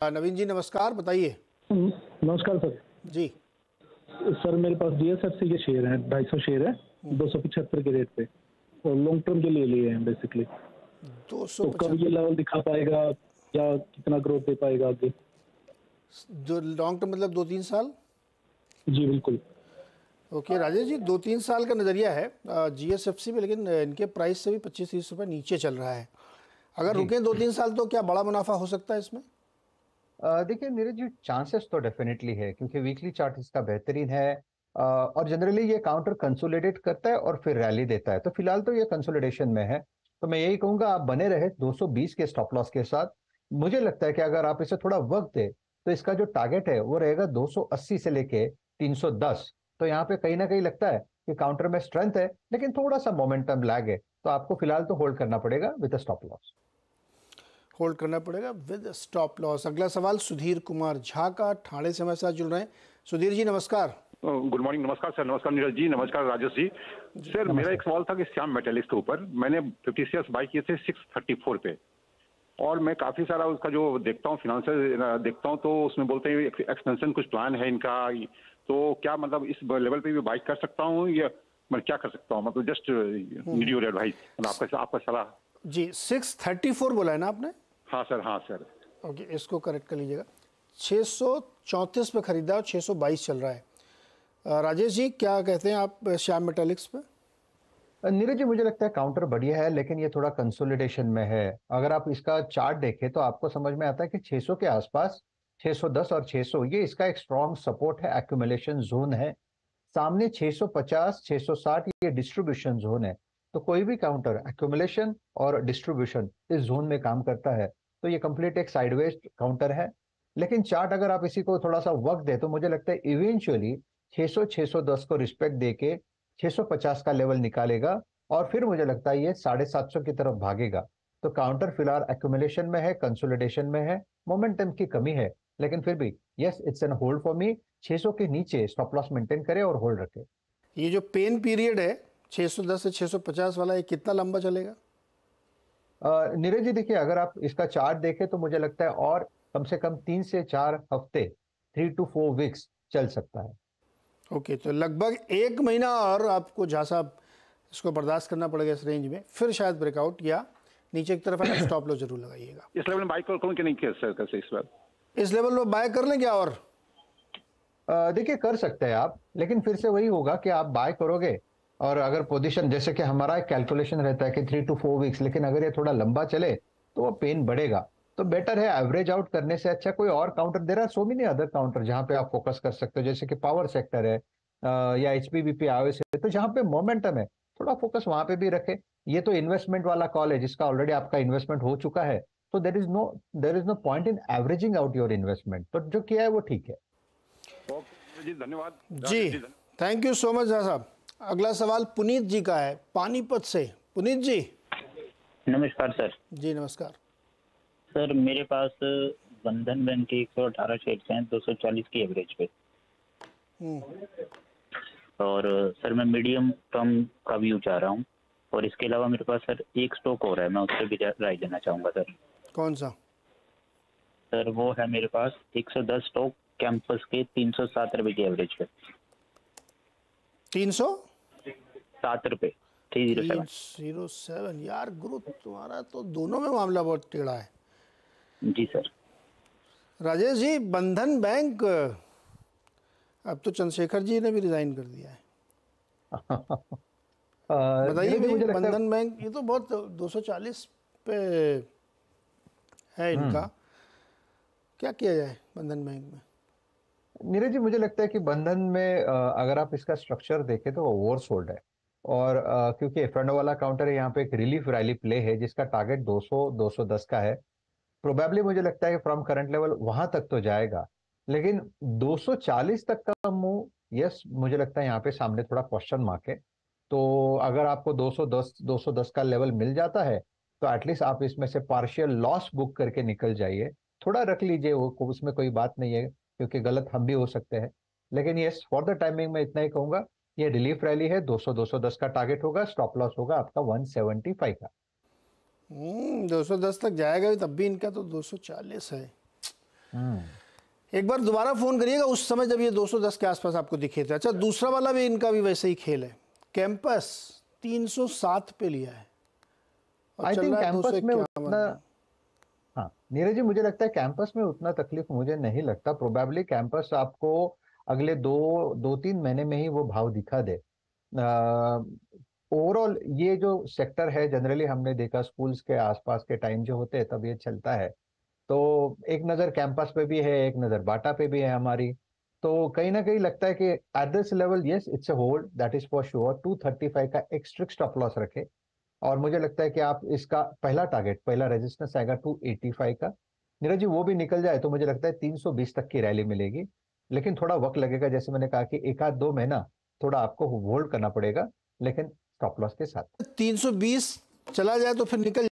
नवीन जी नमस्कार, बताइए। नमस्कार सर। जी। सर मेरे पास DSFC के शेयर हैं, 250 शेयर है 275 के रेट पे, और लॉन्ग टर्म के लिए लिए हैं बेसिकली। तो कब 275 ये लेवल दिखा पाएगा या कितना ग्रोथ दे पाएगा आगे? जो लॉन्ग टर्म मतलब 2-3 साल। जी बिल्कुल। ओके राजेश जी, 2-3 साल का नज़रिया है GSFC में, लेकिन इनके प्राइस से भी 25-30 रुपये नीचे चल रहा है। अगर जी। रुकें 2-3 साल तो क्या बड़ा मुनाफा हो सकता है इसमें? देखिए नीरज जी, चांसेस तो डेफिनेटली है क्योंकि वीकली चार्ट इसका बेहतरीन है। और जनरली ये काउंटर कंसोलिडेट करता है और फिर रैली देता है, तो फिलहाल तो ये कंसोलिडेशन में है। तो मैं यही कहूंगा आप बने रहे 220 के स्टॉप लॉस के साथ। मुझे लगता है कि अगर आप इसे थोड़ा वक्त दे तो इसका जो टारगेट है वो रहेगा 280 से लेके 310। तो यहाँ पे कहीं ना कहीं लगता है कि काउंटर में स्ट्रेंथ है, लेकिन थोड़ा सा मोमेंटम लैग है, तो आपको फिलहाल तो होल्ड करना पड़ेगा विद स्टॉप लॉस। होल्ड करना पड़ेगा विद स्टॉप लॉस। अगला सवाल सुधीर कुमार झा का, ठाणे से हमारे साथ जुड़ रहे हैं। सुधीर जी नमस्कार। Good morning. नमस्कार सर। नमस्कार नीरज जी। नमस्कार राजेश जी। सर मेरा एक सवाल था कि श्याम मेटालिक्स के ऊपर मैंने 50 शेयर्स बाई किए थे 634 पे, और मैं काफी सारा उसका जो देखता हूँ फिनेंशियल देखता हूँ, तो उसमें बोलते हैं एक्सपेंशन कुछ प्लान है इनका। तो क्या मतलब इस लेवल पे भी बाई कर सकता हूँ या मैं क्या कर सकता हूँ? मतलब जस्ट नीड योर एडवाइस, आपका सलाह। जी 634 बोला है ना आपने? हाँ सर, हाँ सर। ओके, इसको करेक्ट कर लीजिएगा। 634 पे खरीदा और 622 चल रहा है। राजेश जी क्या कहते हैं आप श्याम मेटालिक्स पे? नीरज जी, मुझे लगता है काउंटर बढ़िया है, लेकिन ये थोड़ा कंसोलिडेशन में है। अगर आप इसका चार्ट देखें तो आपको समझ में आता है कि 600 के आसपास 610 और 600 ये इसका एक स्ट्रॉन्ग सपोर्ट है, एक्यूमुलेशन जोन है। सामने 650 660 ये डिस्ट्रीब्यूशन जोन है। तो कोई भी काउंटर एक्यूमुलेशन और डिस्ट्रीब्यूशन इस जोन में काम करता है, तो ये कंप्लीट एक साइडवेज काउंटर है। लेकिन चार्ट अगर आप इसी को थोड़ा सा वक्त दे तो मुझे लगता है इवेंचुअली 600 610 को रिस्पेक्ट देके 650 का लेवल निकालेगा, और फिर मुझे लगता है ये 750 की तरफ भागेगा। तो काउंटर फिलहाल एक्यूमुलेशन में है, कंसोलिडेशन में है, मोमेंटम की कमी है, लेकिन फिर भी yes it's an hold for me. 600 के नीचे स्टॉप लॉस मेंटेन करे और होल्ड रखे। ये जो पेन पीरियड है 610 से 650 वाला, ये कितना लंबा चलेगा? नीरज जी देखिए, अगर आप इसका चार्ट देखें तो मुझे लगता है और कम से कम 3 से 4 हफ्ते, 3 to 4 वीक्स चल सकता है। ओके, तो लगभग 1 महीना और आपको जहाँ साहब इसको बर्दाश्त करना पड़ेगा इस रेंज में, फिर शायद ब्रेकआउट या नीचे की तरफ आना। स्टॉप लॉस जरूर लगाइएगा। इस लेवल में बाई करूँ कि नहीं किया सर कैसे इस बार? इस लेवल में बाय कर लें क्या? और देखिए कर सकते हैं आप, लेकिन फिर से वही होगा कि आप बाय करोगे और अगर पोजीशन, जैसे कि हमारा एक कैलकुलेशन रहता है कि 3 to 4 वीक्स, लेकिन अगर ये थोड़ा लंबा चले तो वो पेन बढ़ेगा। तो बेटर है एवरेज आउट करने से अच्छा कोई और counter. There are so many other counter जहां पे आप फोकस कर सकते हो, जैसे कि पावर सेक्टर है या HPBP आयोस है, तो जहां पे मोमेंटम है थोड़ा फोकस वहां पे भी रखे। ये तो इन्वेस्टमेंट वाला कॉल है जिसका ऑलरेडी आपका इन्वेस्टमेंट हो चुका है, तो there is no point in averaging out your investment. तो जो किया है वो ठीक है। ओके जी, धन्यवाद जी, थैंक यू सो मच साहब। अगला सवाल पुनीत जी का है, पानीपत से। पुनीत जी नमस्कार सर। जी नमस्कार। सर मेरे पास बंधन बैंक के 118 शेयर हैं 240 की एवरेज पे, और सर मैं मीडियम टर्म का व्यू चाह रहा हूँ, और इसके अलावा मेरे पास सर एक स्टॉक और है, मैं उस पर भी राय देना चाहूँगा सर। कौन सा? सर वो है मेरे पास 110 स्टॉक कैंपस के 307 रुपये की एवरेज पे। 307 रुपये 307। 307 यार गुरु, तुम्हारा तो दोनों में मामला बहुत टेढ़ा है। जी सर। राजेश जी, बंधन बैंक अब तो चंद्रशेखर जी ने भी रिजाइन कर दिया है। बताइए भाई, बंधन बैंक ये तो बहुत 240 पे है इनका, क्या किया जाए बंधन बैंक में? नीरज जी मुझे लगता है कि बंधन में अगर आप इसका स्ट्रक्चर देखें तो वो ओवरसोल्ड है, और क्योंकि फंड वाला काउंटर है, यहाँ पे एक रिलीफ रैली प्ले है जिसका टारगेट 200 210 का है। प्रोबेबली मुझे लगता है कि फ्रॉम करंट लेवल वहां तक तो जाएगा, लेकिन 240 तक का मूव, यस मुझे लगता है यहाँ पे सामने थोड़ा क्वेश्चन मार्क है। तो अगर आपको 210 का लेवल मिल जाता है तो एटलीस्ट आप इसमें से पार्शियल लॉस बुक करके निकल जाइए, थोड़ा रख लीजिए वो, उसमें कोई बात नहीं है क्योंकि गलत हम भी हो सकते हैं। लेकिन यस फॉर द टाइमिंग में इतना ही कहूंगा, ये रिलीफ रैली है, 200 210 का टारगेट होगा, स्टॉप लॉस होगा आपका 175 का। 210 तक जाएगा भी, तब भी इनका तो 240 है। एक बार दोबारा फोन करिएगा उस समय जब ये 210 के आसपास आपको दिखे थे। अच्छा, दूसरा वाला भी इनका भी वैसे ही खेल है। कैंपस 307 पे लिया है। आई थिंक कैंपस में उतना, हाँ नीरज जी, मुझे लगता है कैंपस में उतना तकलीफ मुझे नहीं लगता। प्रोबेबली कैंपस आपको अगले दो तीन महीने में ही वो भाव दिखा दे। ओवरऑल ये जो सेक्टर है, जनरली हमने देखा स्कूल्स के आसपास के टाइम जो होते हैं तब ये चलता है। तो एक नज़र कैंपस पे भी है, एक नज़र बाटा पे भी है हमारी। तो कहीं ना कहीं लगता है कि at this level yes it's a hold, that is for sure. 235 का एक स्ट्रिक्ट स्टॉप लॉस रखे और मुझे लगता है कि आप इसका पहला टारगेट, पहला रेजिस्टेंस आएगा 285 का। नीरज जी वो भी निकल जाए तो मुझे लगता है 320 तक की रैली मिलेगी, लेकिन थोड़ा वक्त लगेगा। जैसे मैंने कहा कि एक आध 2 महीना थोड़ा आपको होल्ड करना पड़ेगा, लेकिन स्टॉप लॉस के साथ। 320 चला जाए तो फिर निकल